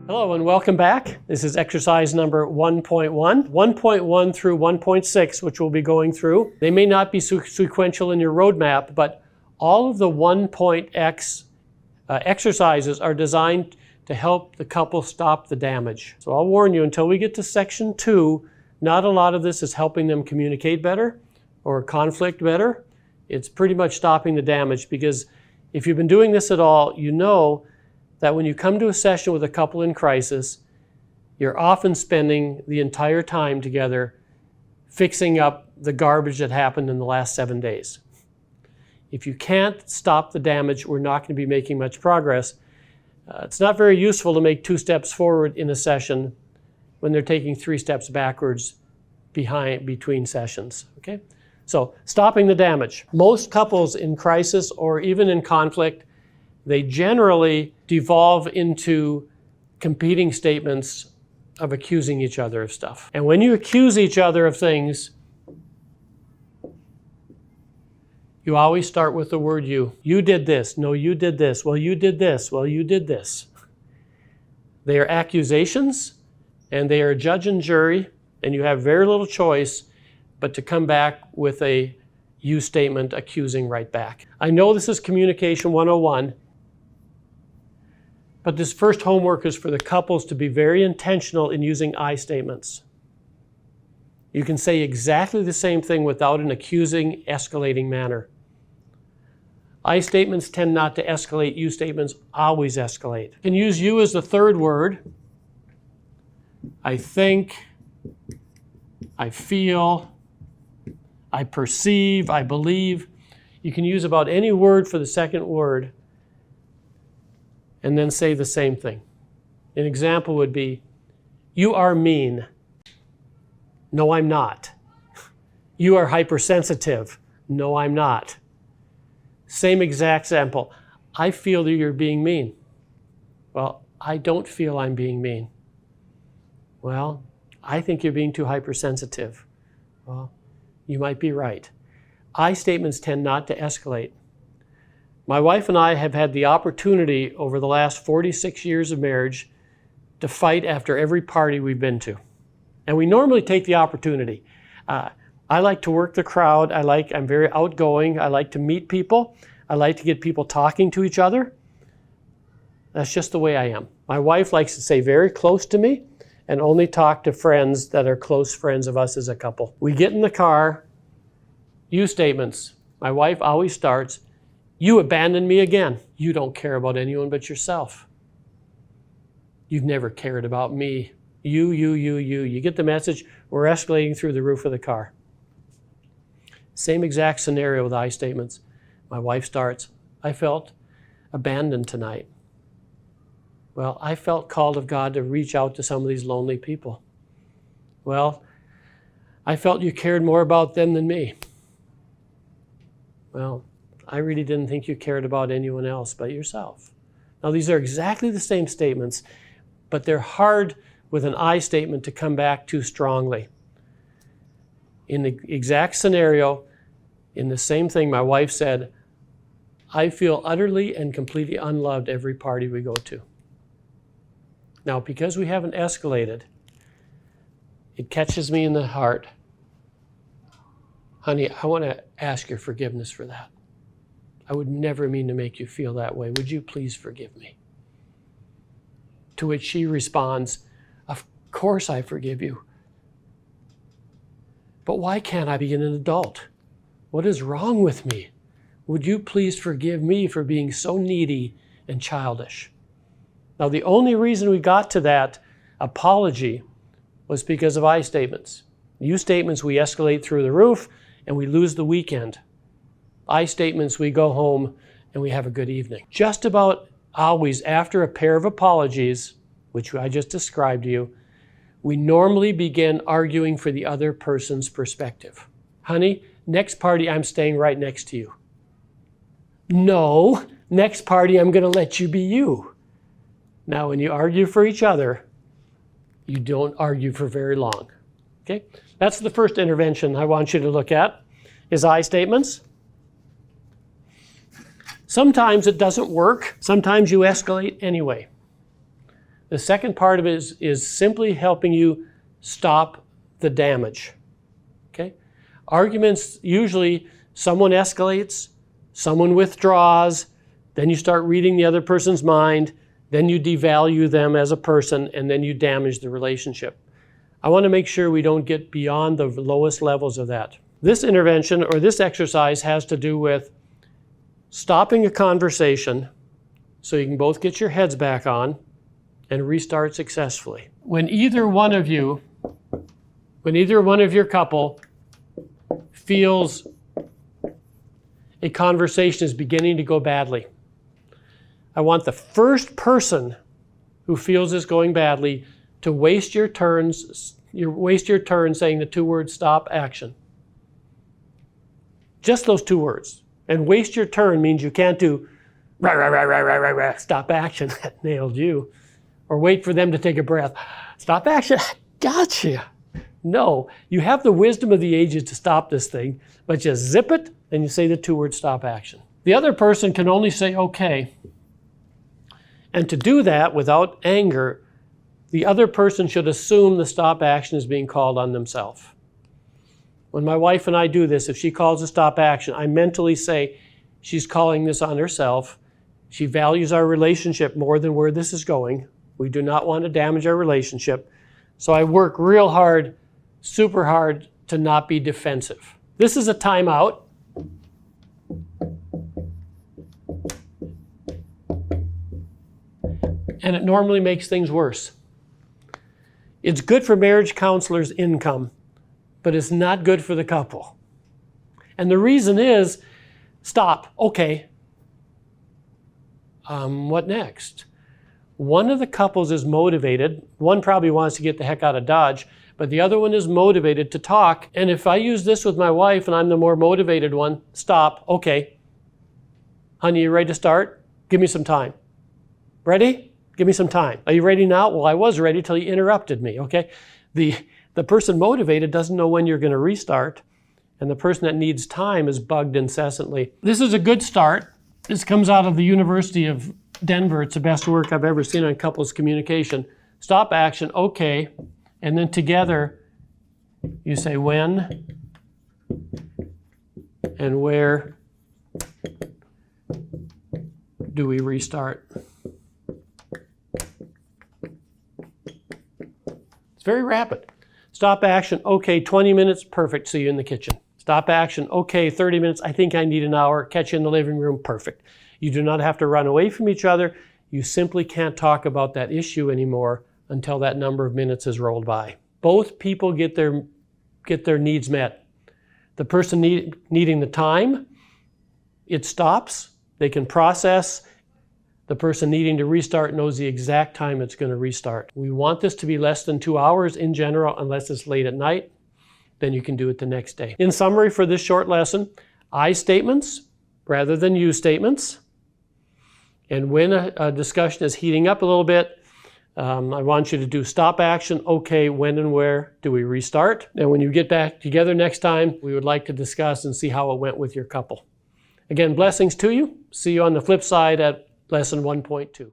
Hello and welcome back. This is exercise number 1.1. 1.1 through 1.6, which we'll be going through. They may not be sequential in your roadmap, but all of the 1.x exercises are designed to help the couple stop the damage. So I'll warn you, until we get to section 2, not a lot of this is helping them communicate better or conflict better. It's pretty much stopping the damage, because if you've been doing this at all, you know that when you come to a session with a couple in crisis, you're often spending the entire time together fixing up the garbage that happened in the last 7 days. If you can't stop the damage, we're not going to be making much progress. It's not very useful to make 2 steps forward in a session when they're taking 3 steps backwards between sessions. Okay? So, stopping the damage. Most couples in crisis or even in conflict, they generally devolve into competing statements of accusing each other of stuff. And when you accuse each other of things, you always start with the word you. You did this. No, you did this. Well, you did this. Well, you did this. They are accusations, and they are judge and jury, and you have very little choice but to come back with a you statement accusing right back. I know this is Communication 101, but this first homework is for the couples to be very intentional in using I statements. You can say exactly the same thing without an accusing, escalating manner. I statements tend not to escalate. You statements always escalate. You can use you as the third word. I think, I feel, I perceive, I believe. You can use about any word for the second word and then say the same thing. An example would be, you are mean. No, I'm not. You are hypersensitive. No, I'm not. Same exact example. I feel that you're being mean. Well, I don't feel I'm being mean. Well, I think you're being too hypersensitive. Well, you might be right. I statements tend not to escalate. My wife and I have had the opportunity over the last 46 years of marriage to fight after every party we've been to. And we normally take the opportunity. I like to work the crowd. I'm very outgoing. I like to meet people. I like to get people talking to each other. That's just the way I am. My wife likes to stay very close to me and only talk to friends that are close friends of us as a couple. We get in the car, you statements. My wife always starts, you abandoned me again. You don't care about anyone but yourself. You've never cared about me. You. You get the message? We're escalating through the roof of the car. Same exact scenario with I statements. My wife starts, I felt abandoned tonight. Well, I felt called of God to reach out to some of these lonely people. Well, I felt you cared more about them than me. Well, I really didn't think you cared about anyone else but yourself. Now, these are exactly the same statements, but they're hard with an I statement to come back too strongly. In the exact scenario, in the same thing, my wife said, I feel utterly and completely unloved every party we go to. Now, because we haven't escalated, it catches me in the heart. Honey, I want to ask your forgiveness for that. I would never mean to make you feel that way. Would you please forgive me? To which she responds, of course I forgive you. But why can't I be an adult? What is wrong with me? Would you please forgive me for being so needy and childish? Now, the only reason we got to that apology was because of I statements. You statements, we escalate through the roof and we lose the weekend. I statements, we go home and we have a good evening. Just about always after a pair of apologies, which I just described to you, we normally begin arguing for the other person's perspective. Honey, next party I'm staying right next to you. No, next party I'm going to let you be you. Now, when you argue for each other, you don't argue for very long. Okay? That's the first intervention I want you to look at, is I statements. Sometimes it doesn't work. Sometimes you escalate anyway. The second part of it is simply helping you stop the damage. Okay? Arguments, usually someone escalates, someone withdraws, then you start reading the other person's mind, then you devalue them as a person, and then you damage the relationship. I want to make sure we don't get beyond the lowest levels of that. This intervention or this exercise has to do with stopping a conversation so you can both get your heads back on and restart successfully. When either one of your couple feels a conversation is beginning to go badly, I want the first person who feels this going badly to waste your turn saying the two words, stop, action. Just those two words. And waste your turn means you can't do rah, rah, rah, rah, rah, rah, rah, stop, action, that nailed you. Or wait for them to take a breath. Stop, action, gotcha. No, you have the wisdom of the ages to stop this thing, but just zip it and you say the two words, stop, action. The other person can only say, okay. And to do that without anger, the other person should assume the stop action is being called on themselves. When my wife and I do this, if she calls a stop action, I mentally say she's calling this on herself. She values our relationship more than where this is going. We do not want to damage our relationship. So I work real hard, super hard, to not be defensive. This is a timeout. And it normally makes things worse. It's good for marriage counselors' income, but it's not good for the couple. And the reason is, stop, okay. What next? One of the couples is motivated. One probably wants to get the heck out of Dodge, but the other one is motivated to talk. And if I use this with my wife and I'm the more motivated one, stop, okay. Honey, you ready to start? Give me some time. Ready? Give me some time. Are you ready now? Well, I was ready till you interrupted me, okay? The person motivated doesn't know when you're going to restart, and the person that needs time is bugged incessantly. This is a good start. This comes out of the University of Denver. It's the best work I've ever seen on couples communication. Stop, action, okay, and then together you say when and where do we restart? It's very rapid. Stop, action, okay, 20 minutes, perfect, see you in the kitchen. Stop, action, okay, 30 minutes, I think I need an hour, catch you in the living room, perfect. You do not have to run away from each other. You simply can't talk about that issue anymore until that number of minutes has rolled by. Both people get their needs met. The person needing the time, it stops, they can process. The person needing to restart knows the exact time it's going to restart. We want this to be less than 2 hours in general, unless it's late at night. Then you can do it the next day. In summary for this short lesson, I statements rather than you statements. And when a discussion is heating up a little bit, I want you to do stop, action, okay, when and where do we restart? And when you get back together next time, we would like to discuss and see how it went with your couple. Again, blessings to you. See you on the flip side at Lesson 1.2.